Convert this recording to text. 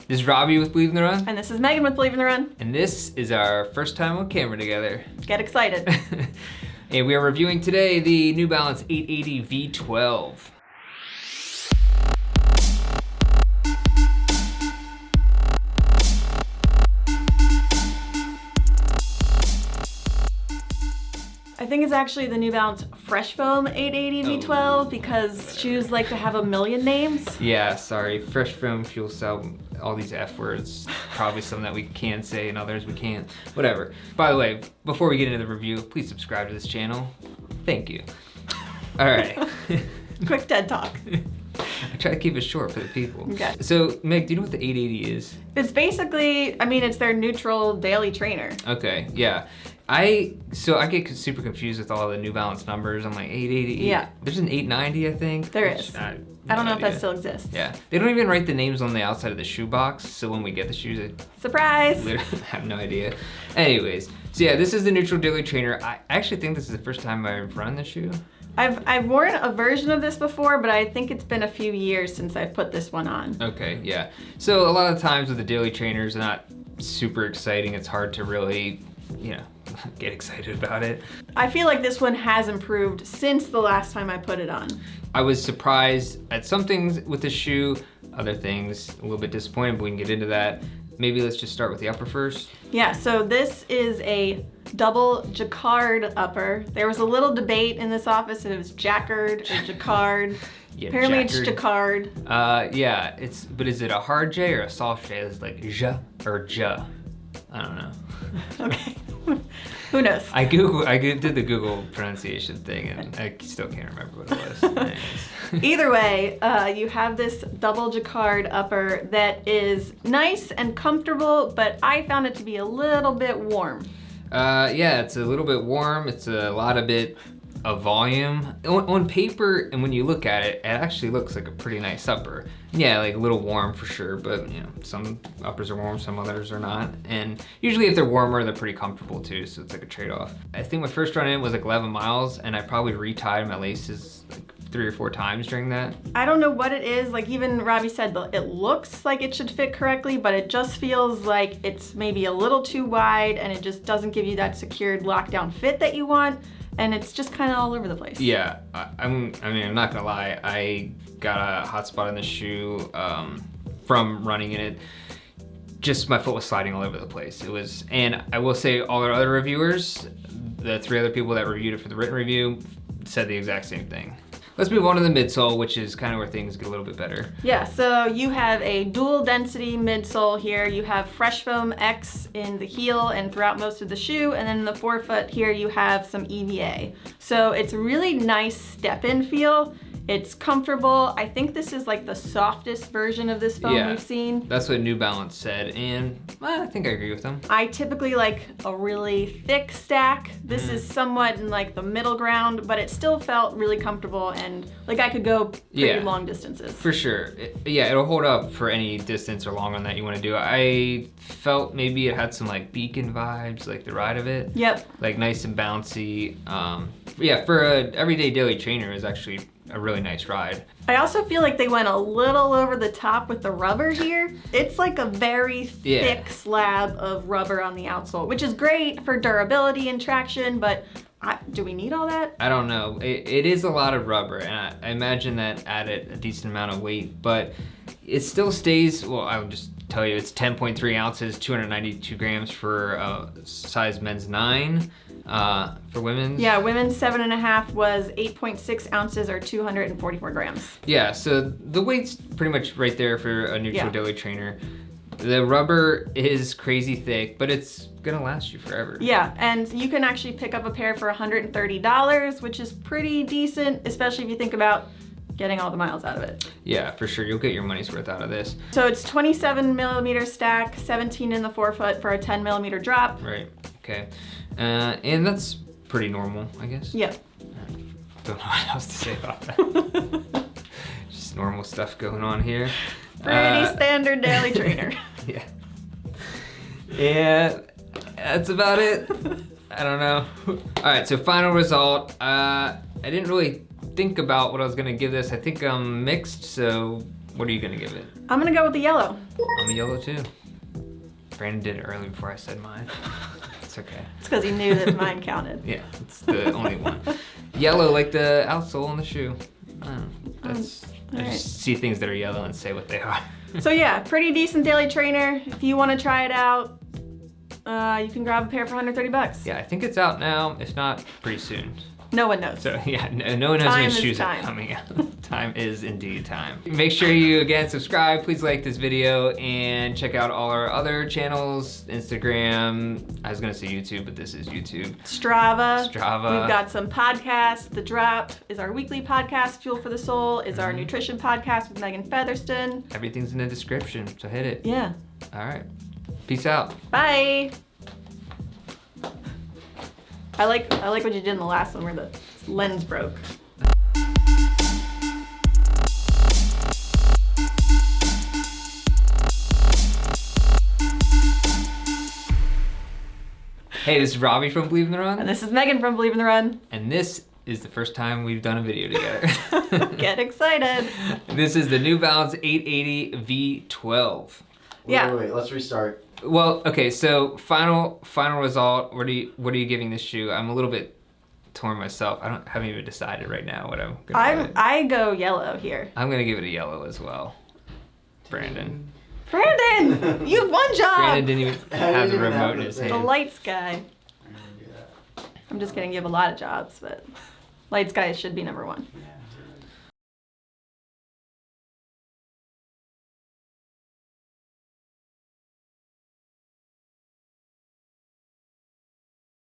This is Robbie with Believe in the Run. And this is Megan with Believe in the Run. And this is our first time on camera together. Get excited. And we are reviewing today the New Balance 880 V12. I think it's actually the New Balance Fresh Foam 880 V12 because shoes like to have a million names. Yeah, sorry. Fresh Foam, FuelCell, all these F words. Probably some that we can say and others we can't. Whatever. By the way, before we get into the review, please subscribe to this channel. Thank you. All right. Quick TED Talk. I try to keep it short for the people. Okay. So, Meg, do you know what the 880 is? It's basically, it's their neutral daily trainer. Okay, yeah. I get super confused with all the New Balance numbers. I'm like 880. Yeah. There's an 890, I think. There is. I don't know if that still exists. Yeah. They don't even write the names on the outside of the shoe box, so when we get the shoes, I Surprise! literally have no idea. Anyways, so yeah, this is the neutral daily trainer. I actually think this is the first time I've run the shoe. I've worn a version of this before, but I think it's been a few years since I've put this one on. Okay, yeah. So a lot of times with the daily trainers, they're not super exciting. It's hard to really, get excited about it. I feel like this one has improved since the last time I put it on. I was surprised at some things with the shoe, other things a little bit disappointed, but we can get into that. Maybe let's just start with the upper first. Yeah, so this is a double jacquard upper. There was a little debate in this office if it was jacquard or jacquard. Yeah, apparently jacquard. It's jacquard. Yeah, but is it a hard J or a soft J? It's like ja or ja. I don't know. Okay. Who knows? I did the Google pronunciation thing and I still can't remember what it was. Anyways. Either way, you have this double jacquard upper that is nice and comfortable, but I found it to be a little bit warm. Yeah, it's a little bit warm. It's a lot of bit of volume. On paper, and when you look at it, it actually looks like a pretty nice upper. Yeah, like a little warm for sure, but some uppers are warm, some others are not. And usually if they're warmer, they're pretty comfortable too, so it's like a trade-off. I think my first run in was like 11 miles, and I probably retied my laces like 3 or 4 times during that. I don't know what it is. Like even Robbie said, it looks like it should fit correctly, but it just feels like it's maybe a little too wide and it just doesn't give you that secured lockdown fit that you want. And it's just kind of all over the place. Yeah, I'm not gonna lie. I got a hot spot in the shoe from running in it. Just my foot was sliding all over the place. It was, and I will say all our other reviewers, the 3 other people that reviewed it for the written review, said the exact same thing. Let's move on to the midsole, which is kind of where things get a little bit better. Yeah, so you have a dual density midsole here. You have Fresh Foam X in the heel and throughout most of the shoe, and then in the forefoot here you have some EVA. So it's a really nice step-in feel. It's comfortable. I think this is like the softest version of this foam we've seen. That's what New Balance said, and I think I agree with them. I typically like a really thick stack. This is somewhat in like the middle ground, but it still felt really comfortable and like I could go pretty long distances. For sure. It'll hold up for any distance or long run that you want to do. I felt maybe it had some like Beacon vibes, like the ride of it. Yep. Like nice and bouncy. For a everyday daily trainer, it was actually a really nice ride. I also feel like they went a little over the top with the rubber here. It's like a very thick slab of rubber on the outsole, which is great for durability and traction, but do we need all that? I don't know. It is a lot of rubber, and I imagine that added a decent amount of weight, but it still stays, well, I would just tell you, it's 10.3 ounces, 292 grams for size men's 9. For women's? Yeah, women's 7.5 was 8.6 ounces or 244 grams. Yeah, so the weight's pretty much right there for a neutral daily trainer. The rubber is crazy thick, but it's gonna last you forever. Yeah, and you can actually pick up a pair for $130, which is pretty decent, especially if you think about getting all the miles out of it. Yeah, for sure. You'll get your money's worth out of this. So it's 27 millimeter stack, 17 in the forefoot for a 10 millimeter drop. Right, okay. And that's pretty normal, I guess. Yep. Don't know what else to say about that. Just normal stuff going on here. Pretty standard daily trainer. Yeah. Yeah, that's about it. I don't know. All right, so final result. I didn't really think about what I was gonna give this. I think I'm mixed, so What are you gonna give it? I'm gonna go with the yellow. I'm a yellow too. Brandon did it early before I said mine. It's okay. It's because he knew that mine counted. Yeah, it's the only one. Yellow, like the outsole on the shoe. I don't know. I just see things that are yellow and say what they are. So yeah, pretty decent daily trainer. If you want to try it out, you can grab a pair for $130. Yeah, I think it's out now. If not, pretty soon. No one knows. So yeah, no one knows when shoes are coming out. Time is indeed time. Make sure you, again, subscribe. Please like this video and check out all our other channels. Instagram, I was gonna say YouTube, but this is YouTube. Strava. Strava. We've got some podcasts. The Drop is our weekly podcast. Fuel for the Soul is our nutrition podcast with Megan Featherston. Everything's in the description, so hit it. Yeah. All right. Peace out. Bye. I like what you did in the last one where the lens broke. Hey, this is Robbie from Believe in the Run. And this is Megan from Believe in the Run. And this is the first time we've done a video together. Get excited. This is the New Balance 880 V12. Wait, let's restart. Well, okay, so final result. What are you giving this shoe? I'm a little bit torn myself. Haven't even decided right now what I'm gonna give it. I go yellow here. I'm gonna give it a yellow as well. Brandon, you have one job. Brandon didn't even have the remote in his The hand. lights guy. I'm just kidding. You have a lot of jobs, but lights guy should be number one. Yeah.